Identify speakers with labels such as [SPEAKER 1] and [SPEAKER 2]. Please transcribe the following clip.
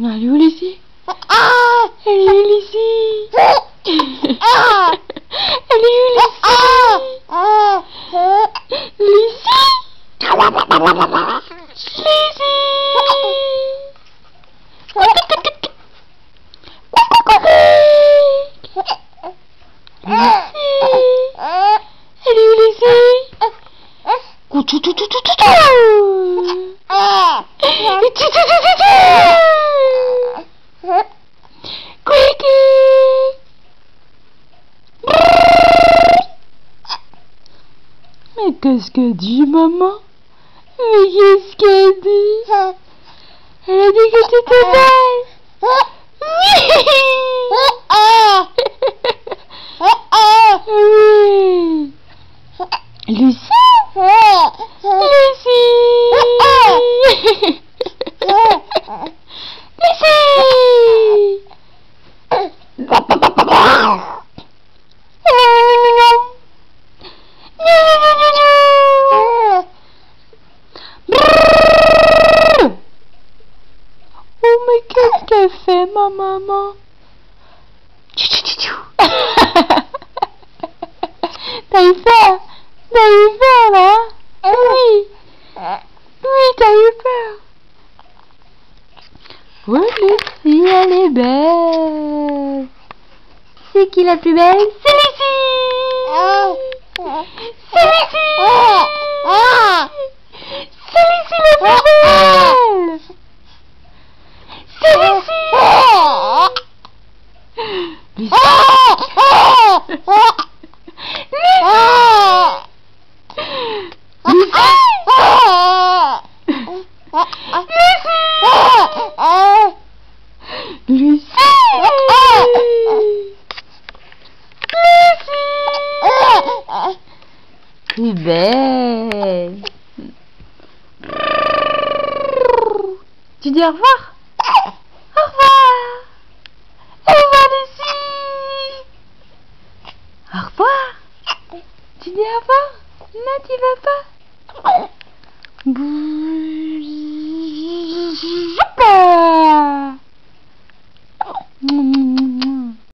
[SPEAKER 1] Elle est où, Lucie? Elle est où, Lucie? Elle est où, Lucie? Lucie? Elle est où, Lucie? Mais qu'est-ce qu'elle dit, maman? Mais qu'est-ce qu'elle dit? Elle a dit que tu étais belle. Oui. Lucie? Lucie? Lucie? Oh, mais qu'est-ce qu'elle fait, ma maman? T'as eu peur? T'as eu peur, là? Oui. Oui, t'as eu peur. Oui, Lucie, elle est belle. C'est qui la plus belle? C'est Lucie. C'est Lucie. C'est Lucie la plus belle. C'est Lucie. Lucie. Lucie. C'est belle. Tu dis au revoir? Au revoir. Au revoir, Lucie. Au revoir. Tu dis au revoir? Non, tu vas pas. Bouge pas.